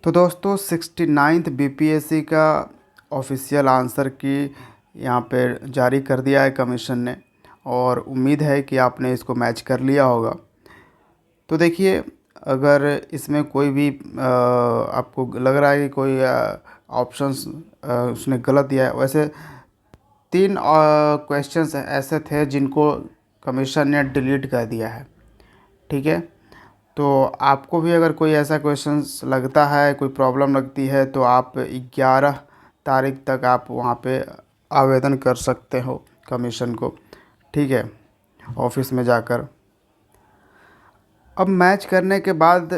तो दोस्तों 69th BPSC का ऑफिशियल आंसर की यहाँ पे जारी कर दिया है कमीशन ने। और उम्मीद है कि आपने इसको मैच कर लिया होगा। तो देखिए, अगर इसमें कोई भी आपको लग रहा है कि कोई ऑप्शंस उसने गलत दिया है, वैसे 3 क्वेश्चंस ऐसे थे जिनको कमीशन ने डिलीट कर दिया है। ठीक है, तो आपको भी अगर कोई ऐसा क्वेश्चंस लगता है, कोई प्रॉब्लम लगती है, तो आप 11 तारीख तक आप वहाँ पे आवेदन कर सकते हो कमीशन को। ठीक है, ऑफिस में जाकर। अब मैच करने के बाद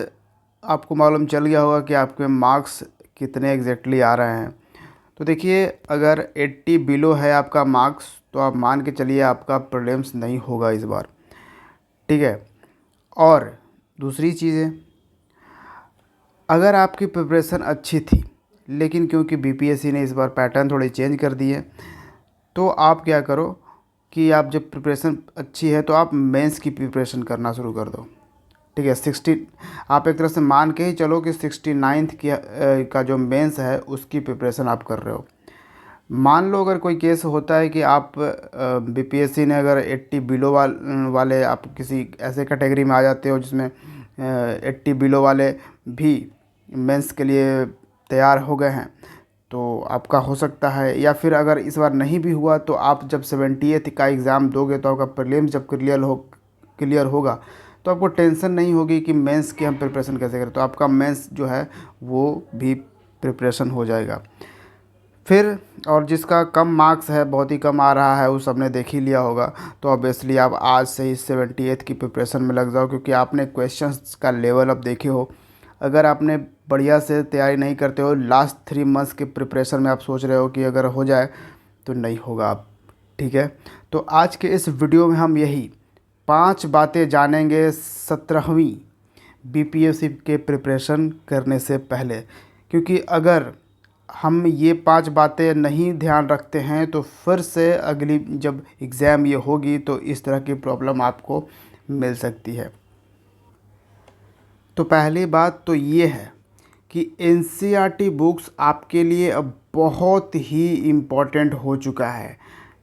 आपको मालूम चल गया होगा कि आपके मार्क्स कितने एग्जैक्टली आ रहे हैं। तो देखिए, अगर 80 बिलो है आपका मार्क्स, तो आप मान के चलिए आपका प्रीलिम्स नहीं होगा इस बार। ठीक है, और दूसरी चीज़ है, अगर आपकी प्रिपरेशन अच्छी थी, लेकिन क्योंकि बीपीएससी ने इस बार पैटर्न थोड़े चेंज कर दिए, तो आप क्या करो कि आप जब प्रिपरेशन अच्छी है तो आप मेंस की प्रिपरेशन करना शुरू कर दो। ठीक है, 60 आप एक तरह से मान के ही चलो कि 69th की का जो मेंस है उसकी प्रिपरेशन आप कर रहे हो। मान लो अगर कोई केस होता है कि आप बीपीएससी ने अगर 80 बिलो वाले आप किसी ऐसे कैटेगरी में आ जाते हो जिसमें 80 बिलो वाले भी मेंस के लिए तैयार हो गए हैं, तो आपका हो सकता है। या फिर अगर इस बार नहीं भी हुआ, तो आप जब 70th का एग्ज़ाम दोगे तो आपका प्रीलिम्स जब क्लियर होगा, तो आपको टेंशन नहीं होगी कि मेंस की हम प्रिपरेशन कैसे करें। तो आपका मेंस जो है वो भी प्रिपरेशन हो जाएगा। फिर और जिसका कम मार्क्स है, बहुत ही कम आ रहा है, वो सबने देख ही लिया होगा, तो ऑब्वियसली आप आज से ही 78th की प्रिपरेशन में लग जाओ, क्योंकि आपने क्वेश्चंस का लेवल अब देखे हो। अगर आपने बढ़िया से तैयारी नहीं करते हो, लास्ट 3 मंथ्स के प्रिपरेशन में आप सोच रहे हो कि अगर हो जाए, तो नहीं होगा आप। ठीक है, तो आज के इस वीडियो में हम यही 5 बातें जानेंगे 17वीं बीपीएससी के प्रिपरेशन करने से पहले। क्योंकि अगर हम ये 5 बातें नहीं ध्यान रखते हैं, तो फिर से अगली जब एग्ज़ाम ये होगी तो इस तरह की प्रॉब्लम आपको मिल सकती है। तो पहली बात तो ये है कि एनसीईआरटी बुक्स आपके लिए अब बहुत ही इम्पोर्टेंट हो चुका है।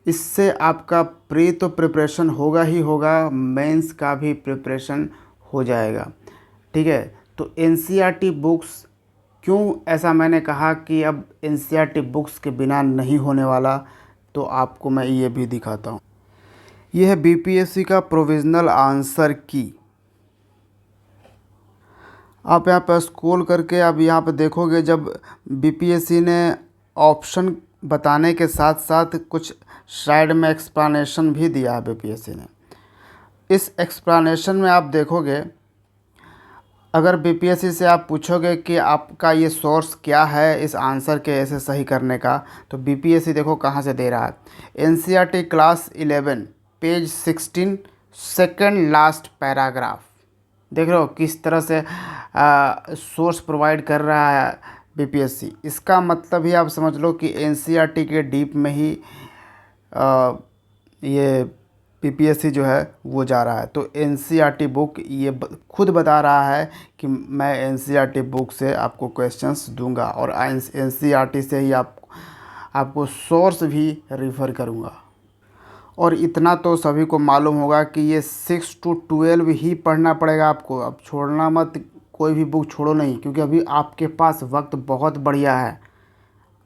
इससे आपका प्री तो प्रिपरेशन होगा ही होगा, मेंस का भी प्रिपरेशन हो जाएगा। ठीक है, तो एनसीईआरटी बुक्स क्यों, ऐसा मैंने कहा कि अब एनसीईआरटी बुक्स के बिना नहीं होने वाला, तो आपको मैं ये भी दिखाता हूँ। ये है बीपीएससी का प्रोविज़नल आंसर की। आप यहाँ पर स्क्रॉल करके अब यहाँ पर देखोगे, जब बीपीएससी ने ऑप्शन बताने के साथ साथ कुछ साइड में एक्सप्लेनेशन भी दिया है बीपीएससी ने। इस एक्सप्लेनेशन में आप देखोगे, अगर बीपीएससी से आप पूछोगे कि आपका ये सोर्स क्या है इस आंसर के ऐसे सही करने का, तो बीपीएससी देखो कहाँ से दे रहा है। NCERT class 11 page 16 second last paragraph. देख रहे हो किस तरह से सोर्स प्रोवाइड कर रहा है बीपीएससी। इसका मतलब ही आप समझ लो कि एनसीईआरटी के डीप में ही ये बीपीएससी जो है वो जा रहा है। तो एनसीईआरटी बुक ये खुद बता रहा है कि मैं एनसीईआरटी बुक से आपको क्वेश्चंस दूंगा, और एनसीईआरटी से ही आपको सोर्स भी रिफ़र करूंगा। और इतना तो सभी को मालूम होगा कि ये 6 to 12 ही पढ़ना पड़ेगा आपको। अब छोड़ना मत, कोई भी बुक छोड़ो नहीं, क्योंकि अभी आपके पास वक्त बहुत बढ़िया है।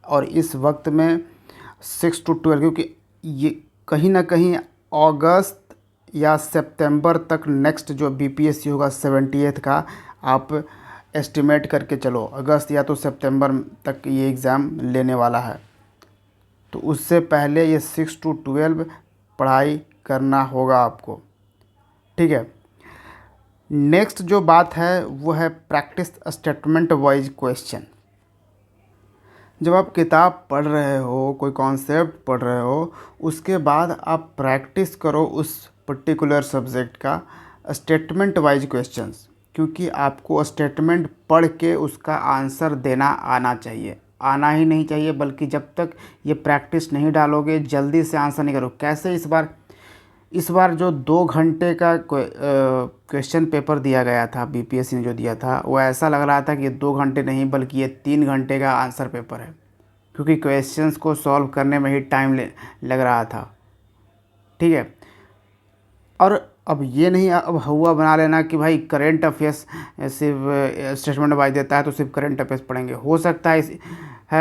और इस वक्त में 6 to 12, क्योंकि ये कहीं ना कहीं अगस्त या सितंबर तक नेक्स्ट जो बीपीएससी होगा 70th का, आप एस्टिमेट करके चलो अगस्त या तो सितंबर तक ये एग्ज़ाम लेने वाला है। तो उससे पहले ये 6 to 12 पढ़ाई करना होगा आपको। ठीक है, नेक्स्ट जो बात है वो है प्रैक्टिस स्टेटमेंट वाइज क्वेश्चन। जब आप किताब पढ़ रहे हो, कोई कॉन्सेप्ट पढ़ रहे हो, उसके बाद आप प्रैक्टिस करो उस पर्टिकुलर सब्जेक्ट का स्टेटमेंट वाइज क्वेश्चंस। क्योंकि आपको स्टेटमेंट पढ़ के उसका आंसर देना आना चाहिए। आना ही नहीं चाहिए, बल्कि जब तक ये प्रैक्टिस नहीं डालोगे जल्दी से आंसर नहीं करो। कैसे, इस बार इस बार जो 2 घंटे का क्वेश्चन पेपर दिया गया था, बीपीएससी ने जो दिया था, वो ऐसा लग रहा था कि ये 2 घंटे नहीं बल्कि ये 3 घंटे का आंसर पेपर है, क्योंकि क्वेश्चंस को सॉल्व करने में ही टाइम लग रहा था। ठीक है। और अब ये नहीं अब हुआ बना लेना कि भाई करेंट अफेयर्स सिर्फ स्टेटमेंट वाइज देता है तो सिर्फ करेंट अफेयर्स पढ़ेंगे। हो सकता है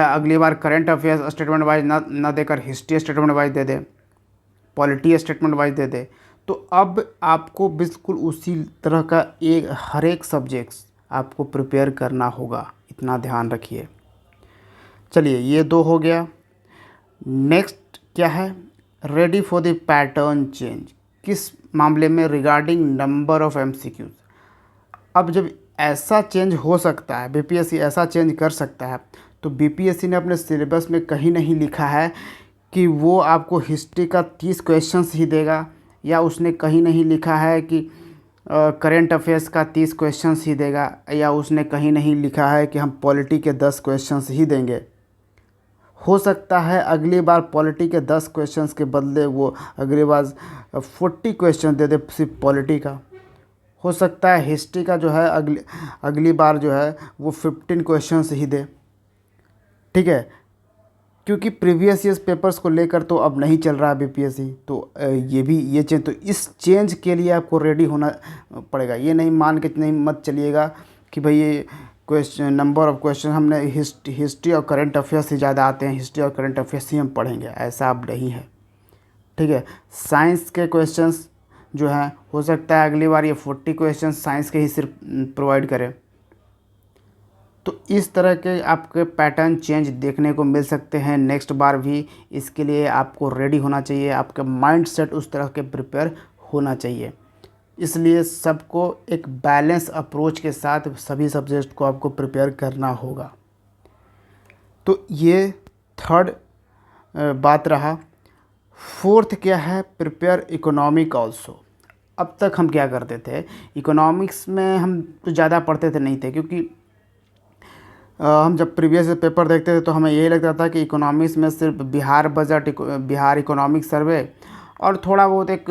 अगली बार करेंट अफेयर्स स्टेटमेंट वाइज ना देकर हिस्ट्री स्टेटमेंट वाइज दे दे, पॉलिटी स्टेटमेंट वाइज दे दे। तो अब आपको बिल्कुल उसी तरह का हर एक सब्जेक्ट्स आपको प्रिपेयर करना होगा, इतना ध्यान रखिए। चलिए, ये 2 हो गया। नेक्स्ट क्या है, ready for the pattern change. किस मामले में? Regarding number of MCQs. अब जब ऐसा चेंज हो सकता है, बीपीएससी ऐसा चेंज कर सकता है, तो बीपीएससी ने अपने सिलेबस में कहीं नहीं लिखा है कि वो आपको हिस्ट्री का 30 क्वेश्चंस ही देगा, या उसने कहीं नहीं लिखा है कि करेंट अफेयर्स का 30 क्वेश्चंस ही देगा, या उसने कहीं नहीं लिखा है कि हम पॉलिटी के 10 क्वेश्चंस ही देंगे। हो सकता है अगली बार पॉलिटी के 10 क्वेश्चंस के बदले वो अगली बार 40 क्वेश्चन दे दे सिर्फ पॉलिटी का। हो सकता है हिस्ट्री का जो है अगली बार जो है वो 15 क्वेश्चंस ही दे। ठीक है, क्योंकि प्रीवियस ईयर्स पेपर्स को लेकर तो अब नहीं चल रहा है बीपीएससी, तो ये चेंज, तो इस चेंज के लिए आपको रेडी होना पड़ेगा। ये नहीं मान के नहीं मत चलिएगा कि भाई ये क्वेश्चन नंबर ऑफ क्वेश्चन हमने हिस्ट्री और करंट अफेयर्स से ज़्यादा आते हैं, हिस्ट्री और करंट अफेयर्स ही हम पढ़ेंगे, ऐसा अब नहीं है। ठीक है, साइंस के क्वेश्चंस जो हैं हो सकता है अगली बार ये 40 क्वेश्चंस साइंस के ही सिर्फ प्रोवाइड करें। तो इस तरह के आपके पैटर्न चेंज देखने को मिल सकते हैं नेक्स्ट बार भी। इसके लिए आपको रेडी होना चाहिए, आपका माइंड सेट उस तरह के प्रिपेयर होना चाहिए। इसलिए सबको एक बैलेंस अप्रोच के साथ सभी सब्जेक्ट को आपको प्रिपेयर करना होगा। तो ये थर्ड बात रहा। फोर्थ क्या है, प्रिपेयर इकोनॉमिक ऑल्सो। अब तक हम क्या करते थे, इकोनॉमिक्स में हम तो ज़्यादा पढ़ते थे नहीं थे, क्योंकि हम जब प्रीवियस पेपर देखते थे तो हमें यही लगता था कि इकोनॉमिक्स में सिर्फ Bihar budget, Bihar economic survey और थोड़ा बहुत एक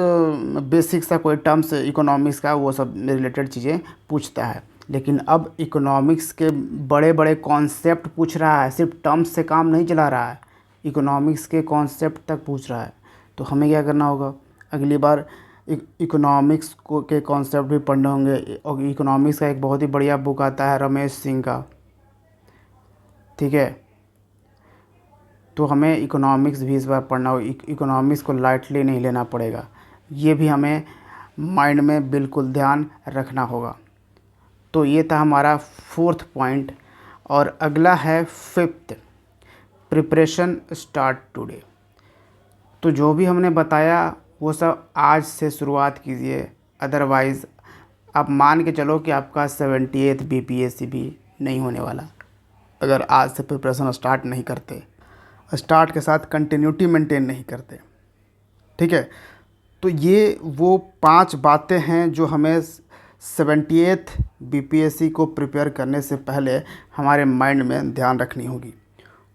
बेसिक सा कोई टर्म्स इकोनॉमिक्स का वो सब रिलेटेड चीज़ें पूछता है। लेकिन अब इकोनॉमिक्स के बड़े बड़े कॉन्सेप्ट पूछ रहा है, सिर्फ टर्म्स से काम नहीं चला रहा है, इकोनॉमिक्स के कॉन्सेप्ट तक पूछ रहा है। तो हमें क्या करना होगा, अगली बार इकोनॉमिक्स के कॉन्सेप्ट भी पढ़ने होंगे। और इकोनॉमिक्स का एक बहुत ही बढ़िया बुक आता है रमेश सिंह का, ठीक है। तो हमें इकोनॉमिक्स भी इस बार पढ़ना होगा, इकोनॉमिक्स को लाइटली नहीं लेना पड़ेगा, ये भी हमें माइंड में बिल्कुल ध्यान रखना होगा। तो ये था हमारा फोर्थ पॉइंट। और अगला है फिफ्थ, प्रिपरेशन स्टार्ट टुडे। तो जो भी हमने बताया वो सब आज से शुरुआत कीजिए, अदरवाइज़ आप मान के चलो कि आपका 78th बीपीएससी भी नहीं होने वाला अगर आज से प्रिपरेशन स्टार्ट नहीं करते, स्टार्ट के साथ कंटिन्यूटी मेंटेन नहीं करते। ठीक है, तो ये वो 5 बातें हैं जो हमें 78th बीपीएससी को प्रिपेयर करने से पहले हमारे माइंड में ध्यान रखनी होगी।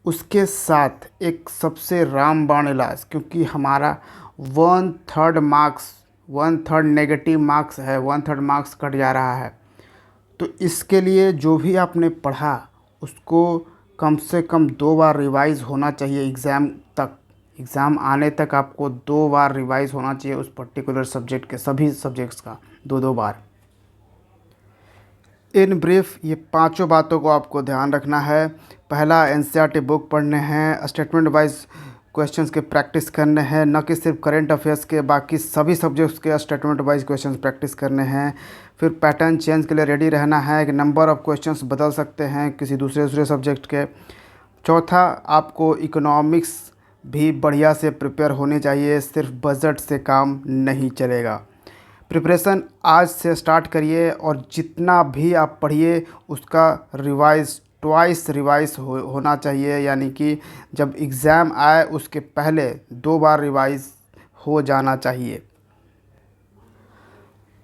उसके साथ एक सबसे रामबाण इलाज, क्योंकि हमारा 1/3 नेगेटिव मार्क्स है, 1/3 मार्क्स कट जा रहा है। तो इसके लिए जो भी आपने पढ़ा उसको कम से कम 2 बार रिवाइज़ होना चाहिए। एग्ज़ाम आने तक आपको 2 बार रिवाइज़ होना चाहिए उस पर्टिकुलर सब्जेक्ट के, सभी सब्जेक्ट्स का 2-2 बार। इन ब्रीफ ये 5 बातों को आपको ध्यान रखना है। पहला, एनसीईआरटी बुक पढ़ने हैं, स्टेटमेंट वाइज क्वेश्चंस के प्रैक्टिस करने हैं, न कि सिर्फ करंट अफेयर्स के, बाकी सभी सब्जेक्ट्स के स्टेटमेंट वाइज क्वेश्चंस प्रैक्टिस करने हैं। फिर पैटर्न चेंज के लिए रेडी रहना है कि नंबर ऑफ़ क्वेश्चंस बदल सकते हैं किसी दूसरे सब्जेक्ट के। चौथा, आपको इकोनॉमिक्स भी बढ़िया से प्रिपेयर होने चाहिए, सिर्फ बजट से काम नहीं चलेगा। प्रिपरेशन आज से स्टार्ट करिए और जितना भी आप पढ़िए उसका ट्वाइस रिवाइज होना चाहिए, यानी कि जब एग्ज़ाम आए उसके पहले 2 बार रिवाइज हो जाना चाहिए।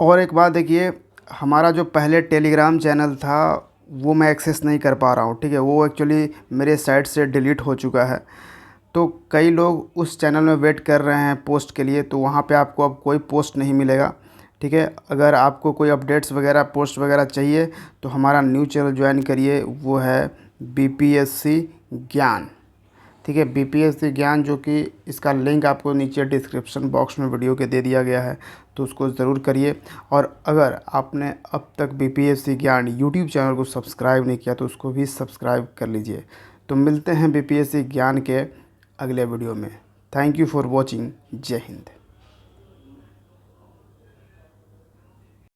और एक बात देखिए, हमारा जो पहले टेलीग्राम चैनल था वो मैं एक्सेस नहीं कर पा रहा हूँ, ठीक है, वो एक्चुअली मेरे साइट से डिलीट हो चुका है। तो कई लोग उस चैनल में वेट कर रहे हैं पोस्ट के लिए, तो वहाँ पे आपको अब कोई पोस्ट नहीं मिलेगा। ठीक है, अगर आपको कोई अपडेट्स वगैरह पोस्ट वगैरह चाहिए तो हमारा न्यू चैनल ज्वाइन करिए, वो है बीपीएससी ज्ञान। ठीक है, बीपीएससी ज्ञान, जो कि इसका लिंक आपको नीचे डिस्क्रिप्शन बॉक्स में वीडियो के दे दिया गया है, तो उसको ज़रूर करिए। और अगर आपने अब तक बीपीएससी ज्ञान यूट्यूब चैनल को सब्सक्राइब नहीं किया तो उसको भी सब्सक्राइब कर लीजिए। तो मिलते हैं बीपीएससी ज्ञान के अगले वीडियो में। Thank you for watching. जय हिंद।